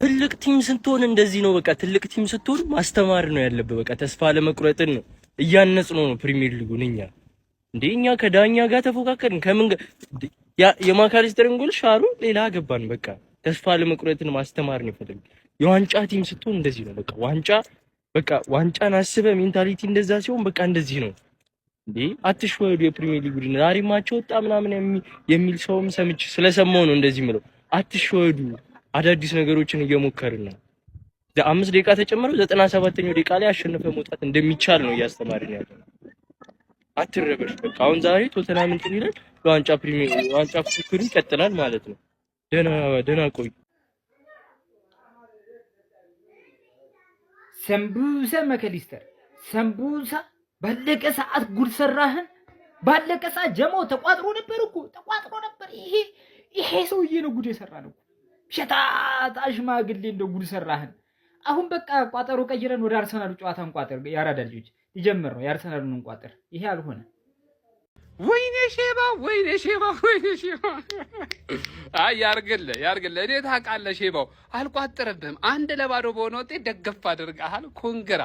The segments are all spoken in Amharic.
ትልቅ ቲም ስትሆን እንደዚህ ነው። በቃ ትልቅ ቲም ስትሆን ማስተማር ነው ያለበት። በቃ ተስፋ ለመቁረጥን ነው እያነጽነው ነው ፕሪሚየር ሊጉን እኛ ከዳኛ ጋር ተፎካከርን። ከምን የማካሊስተርን ጎል ሻሩ ሌላ ገባን። በቃ ተስፋ ለመቁረጥን ማስተማር ነው ይፈልግ። የዋንጫ ቲም ስትሆን እንደዚህ ነው። በቃ ዋንጫን አስበ ሜንታሊቲ እንደዛ ሲሆን በቃ እንደዚህ ነው። አትሽወዱ። የፕሪሚየር ሊግ ቡድን ዛሬ ማቸው ወጣ ምናምን የሚል ሰውም ስለሰማው ነው እንደዚህ ምለው። አትሽወዱ። አዳዲስ ነገሮችን እየሞከርን ነው። 5 ደቂቃ ተጨመረው 97ኛው ደቂቃ ላይ አሸነፈ መውጣት እንደሚቻል ነው እያስተማርን ያለው። አትረበሽ። በቃ አሁን ዛሬ ቶተናም እንትን ይላል ዋንጫ ፉክክሩ ይቀጥላል ማለት ነው። ደህና ቆይ። ሰምቡሳ ማካሊስተር ሰምቡሳ ባለቀ ሰዓት ጉድ ሰራህን። ባለቀ ሰዓት ጀማው ተቋጥሮ ነበር። ይሄ ሰውዬ ነው ጉድ የሰራ ነው። ሸታታ ሽማግሌ እንደው ጉድ ሰራህን። አሁን በቃ ቋጠሮ ቀይረን ወደ አርሰናል ጨዋታን ቋጠር። ያራዳ ልጆች ይጀምር ነው የአርሰናልን እንቋጠር። ይሄ አልሆነ። ወይኔ ሼባ አይ ያርግልህ። እኔ ታውቃለህ ሼባው አልቋጥርብህም። 1-0 በሆነ ውጤት ደገፍ አድርገሃል። ኮንግራ።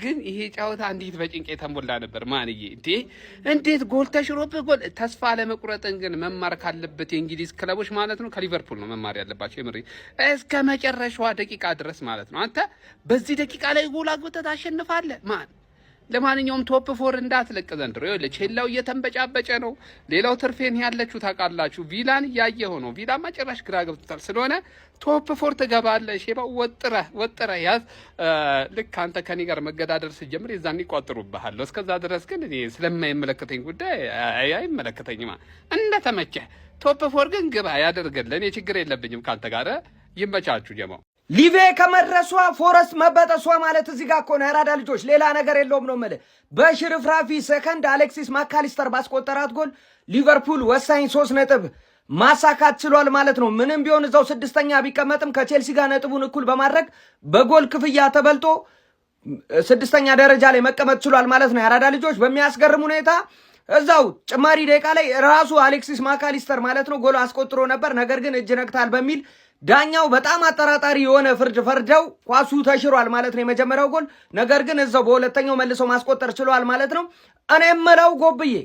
ግን ይሄ ጨዋታ እንዴት በጭንቅ የተሞላ ነበር ማንዬ። እንዴት ጎል ተሽሮብህ ጎል። ተስፋ ለመቁረጥን ግን መማር ካለበት የእንግሊዝ ክለቦች ማለት ነው ከሊቨርፑል ነው መማር ያለባቸው። የምሬ እስከ መጨረሻዋ ደቂቃ ድረስ ማለት ነው። አንተ በዚህ ደቂቃ ላይ ጎል አግብተህ ታሸንፋለህ ማን። ለማንኛውም ቶፕ 4 እንዳትለቅ ዘንድሮ ይኸውልህ ቼላው እየተንበጫበጨ ነው። ሌላው ትርፌን ያለችው ታውቃላችሁ ቪላን እያየኸው ነው። ቪላ ማጨራሽ ግራ ገብቶታል። ስለሆነ ቶፕ 4 ትገባለህ። ሼባው ወጥረህ ያዝ። ልክ አንተ ከኔ ጋር መገዳደር ስትጀምር የዛኔ ይቋጥሩብሃል። እስከዛ ድረስ ግን እኔ ስለማይመለከተኝ ጉዳይ አይመለከተኝማ። እንደተመቸህ ቶፕ 4 ግን ግባ ያደርግልህ። እኔ ችግር የለብኝም ካንተ ጋር። ይመቻችሁ ጀማው። ሊቬ ከመድረሷ ፎረስት መበጠሷ ማለት እዚህ ጋር እኮ ነው። የራዳ ልጆች ሌላ ነገር የለውም ነው የምልህ። በሽርፍራፊ ሰከንድ አሌክሲስ ማካሊስተር ባስቆጠራት ጎል ሊቨርፑል ወሳኝ 3 ነጥብ ማሳካት ችሏል ማለት ነው። ምንም ቢሆን እዛው 6ኛ ቢቀመጥም ከቼልሲ ጋር ነጥቡን እኩል በማድረግ በጎል ክፍያ ተበልጦ 6ኛ ደረጃ ላይ መቀመጥ ችሏል ማለት ነው። የራዳ ልጆች በሚያስገርም ሁኔታ እዛው ጭማሪ ደቂቃ ላይ ራሱ አሌክሲስ ማካሊስተር ማለት ነው ጎል አስቆጥሮ ነበር። ነገር ግን እጅ ነክታል በሚል ዳኛው በጣም አጠራጣሪ የሆነ ፍርድ ፈርደው ኳሱ ተሽሯል ማለት ነው የመጀመሪያው ጎል። ነገር ግን እዛው በሁለተኛው መልሶ ማስቆጠር ችሏል ማለት ነው። እኔ የምለው ጎብዬ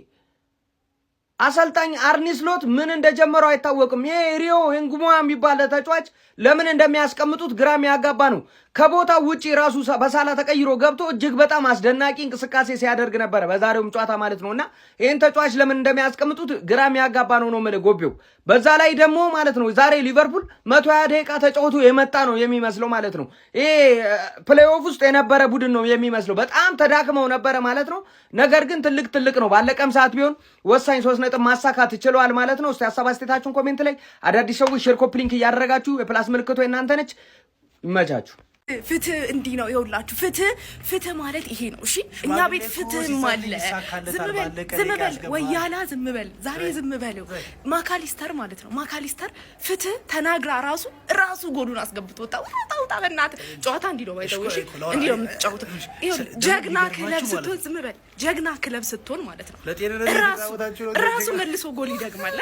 አሰልጣኝ አርኒ ስሎት ምን እንደጀመረው አይታወቅም። ይሄ ሪዮ ኤንጉማ የሚባል ተጫዋች ለምን እንደሚያስቀምጡት ግራም ያጋባ ነው። ከቦታው ውጪ ራሱ በሳላ ተቀይሮ ገብቶ እጅግ በጣም አስደናቂ እንቅስቃሴ ሲያደርግ ነበር በዛሬውም ጨዋታ ማለት ነውና ይሄን ተጫዋች ለምን እንደሚያስቀምጡት ግራም ያጋባ ነው ማለት ጎቤው። በዛ ላይ ደግሞ ማለት ነው ዛሬ ሊቨርፑል 120 ደቂቃ ተጫውቶ የመጣ ነው የሚመስለው ማለት ነው። ይሄ ፕሌይኦፍ ውስጥ የነበረ ቡድን ነው የሚመስለው። በጣም ተዳክመው ነበረ ማለት ነው። ነገር ግን ትልቅ ነው። ባለቀም ሰዓት ቢሆን ወሳኝ 3 ነጥብ ማሳካት ይችላል ማለት ነው። እስቲ ሐሳብ አስተያየታችሁን ኮሜንት ላይ አዳዲስ ሰዎች ሼር ኮፒ ሊንክ እያደረጋችሁ የፕላስ ምልክቱ እናንተ ነች። ይመቻችሁ። ፍትህ እንዲህ ነው ይኸውላችሁ። ፍትህ ማለት ይሄ ነው። እሺ እኛ ቤት ፍትህም አለ። ዝም በል ወያላ ዝም በል ዛሬ ዝም በለው። ማካሊስተር ማለት ነው ማካሊስተር ፍትህ ተናግራ ራሱ ጎሉን አስገብቶ ወጣ በእናትህ ጨዋታ እንዲህ ነው ባይተው። እሺ እንዲህ ነው የምትጫወተው። ጀግና ክለብ ስትሆን ዝም በል ጀግና ክለብ ስትሆን ማለት ነው ራሱ መልሶ ጎል ይደግማል።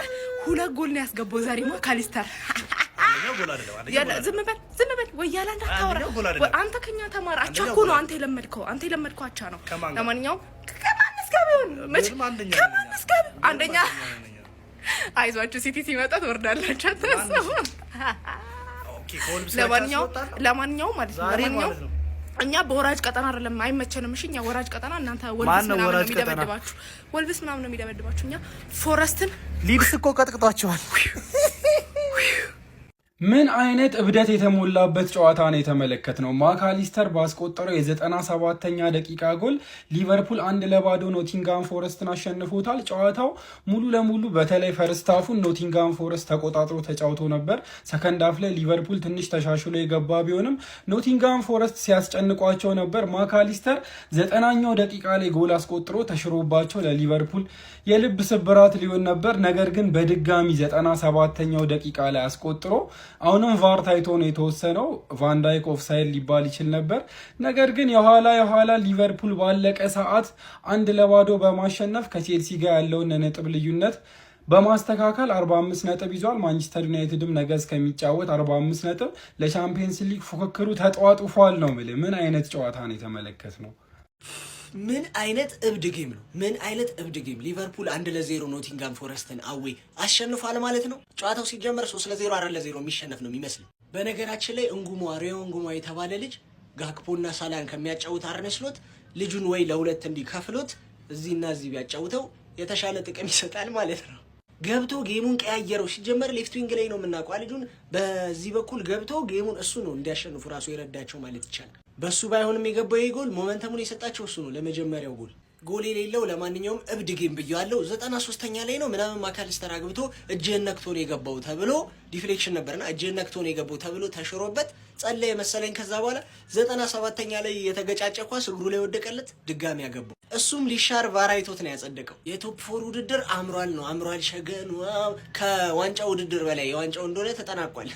2 ጎል ነው ያስገባው ዛሬ ማካሊስተር። ዝም በል ወያላ እንዳታወራ አንተ ከኛ ተማር። አቻ እኮ ነው አንተ የለመድከው አቻ ነው። ለማንኛውም ከማንስ ጋር ቢሆን ከማንስ ጋር አንደኛ አይዟችሁ ሲቲ ሲመጣ ትወርዳላችሁ አታስቡ። ለማንኛውም ማለት ነው እኛ በወራጅ ቀጠና አይደለም አይመቸንም። እሺ እኛ ወራጅ ቀጠና እናንተ ወልብስ ምናምን ነው የሚደበድባችሁ። እኛ ፎረስትን ሊድስ እኮ ቀጥቅጧቸዋል። ምን አይነት እብደት የተሞላበት ጨዋታ ነው የተመለከትነው። ማካሊስተር ባስቆጠረው የ97ኛ ደቂቃ ጎል ሊቨርፑል 1-0 ኖቲንጋም ፎረስትን አሸንፎታል። ጨዋታው ሙሉ ለሙሉ በተለይ ፈርስት ሃፉን ኖቲንጋም ፎረስት ተቆጣጥሮ ተጫውቶ ነበር። ሰከንድ ሃፍ ላይ ሊቨርፑል ትንሽ ተሻሽሎ የገባ ቢሆንም ኖቲንጋም ፎረስት ሲያስጨንቋቸው ነበር። ማካሊስተር 90ኛው ደቂቃ ላይ ጎል አስቆጥሮ ተሽሮባቸው ለሊቨርፑል የልብ ስብራት ሊሆን ነበር። ነገር ግን በድጋሚ 97ኛው ደቂቃ ላይ አስቆጥሮ አሁንም ቫር ታይቶ ነው የተወሰነው። ቫንዳይክ ኦፍሳይድ ሊባል ይችል ነበር። ነገር ግን የኋላ ሊቨርፑል ባለቀ ሰዓት 1-0 በማሸነፍ ከቼልሲ ጋር ያለውን ነጥብ ልዩነት በማስተካከል 45 ነጥብ ይዟል። ማንቸስተር ዩናይትድም ነገ እስከሚጫወት 45 ነጥብ ለቻምፒየንስ ሊግ ፉክክሩ ተጧጡፏል ነው የምልህ። ምን አይነት ጨዋታ ነው የተመለከትነው? ምን አይነት እብድ ጌም ነው! ምን አይነት እብድ ጌም! ሊቨርፑል 1-0 ኖቲንጋም ፎረስትን አዌ አሸንፏል ማለት ነው። ጨዋታው ሲጀመር 3-0 4-0 የሚሸነፍ ነው የሚመስለው። በነገራችን ላይ ሪዮ እንጉማ የተባለ ልጅ ጋክፖና ሳላን ከሚያጫውት አርነ ስሎት ልጁን ወይ ለሁለት እንዲከፍሎት እዚህና እዚህ ቢያጫውተው የተሻለ ጥቅም ይሰጣል ማለት ነው። ገብቶ ጌሙን ቀያየረው። ሲጀመር ሌፍት ዊንግ ላይ ነው የምናውቀው ልጁን። በዚህ በኩል ገብቶ ጌሙን እሱ ነው እንዲያሸንፉ ራሱ የረዳቸው ማለት ይቻላል። በሱ ባይሆንም የገባው ይሄ ጎል ሞመንተሙን የሰጣቸው እሱ ነው ለመጀመሪያው ጎል የሌለው። ለማንኛውም እብድ ጌም ብያለሁ። 93ኛ ላይ ነው ምናምን ማካሊስተር አግብቶ እጅህን ነክቶ ነው የገባው ተብሎ ዲፍሌክሽን ነበርና እጅህን ነክቶ ነው የገባው ተብሎ ተሽሮበት ጸለየ መሰለኝ። ከዛ በኋላ 97ኛ ላይ የተገጫጨ ኳስ እግሩ ላይ ወደቀለት፣ ድጋሚ ያገባው። እሱም ሊሻር ቫራይቶት ነው ያጸደቀው። የቶፕ 4 ውድድር አምሯል ሸገን። ከዋንጫ ውድድር በላይ የዋንጫው እንደሆነ ተጠናቋል።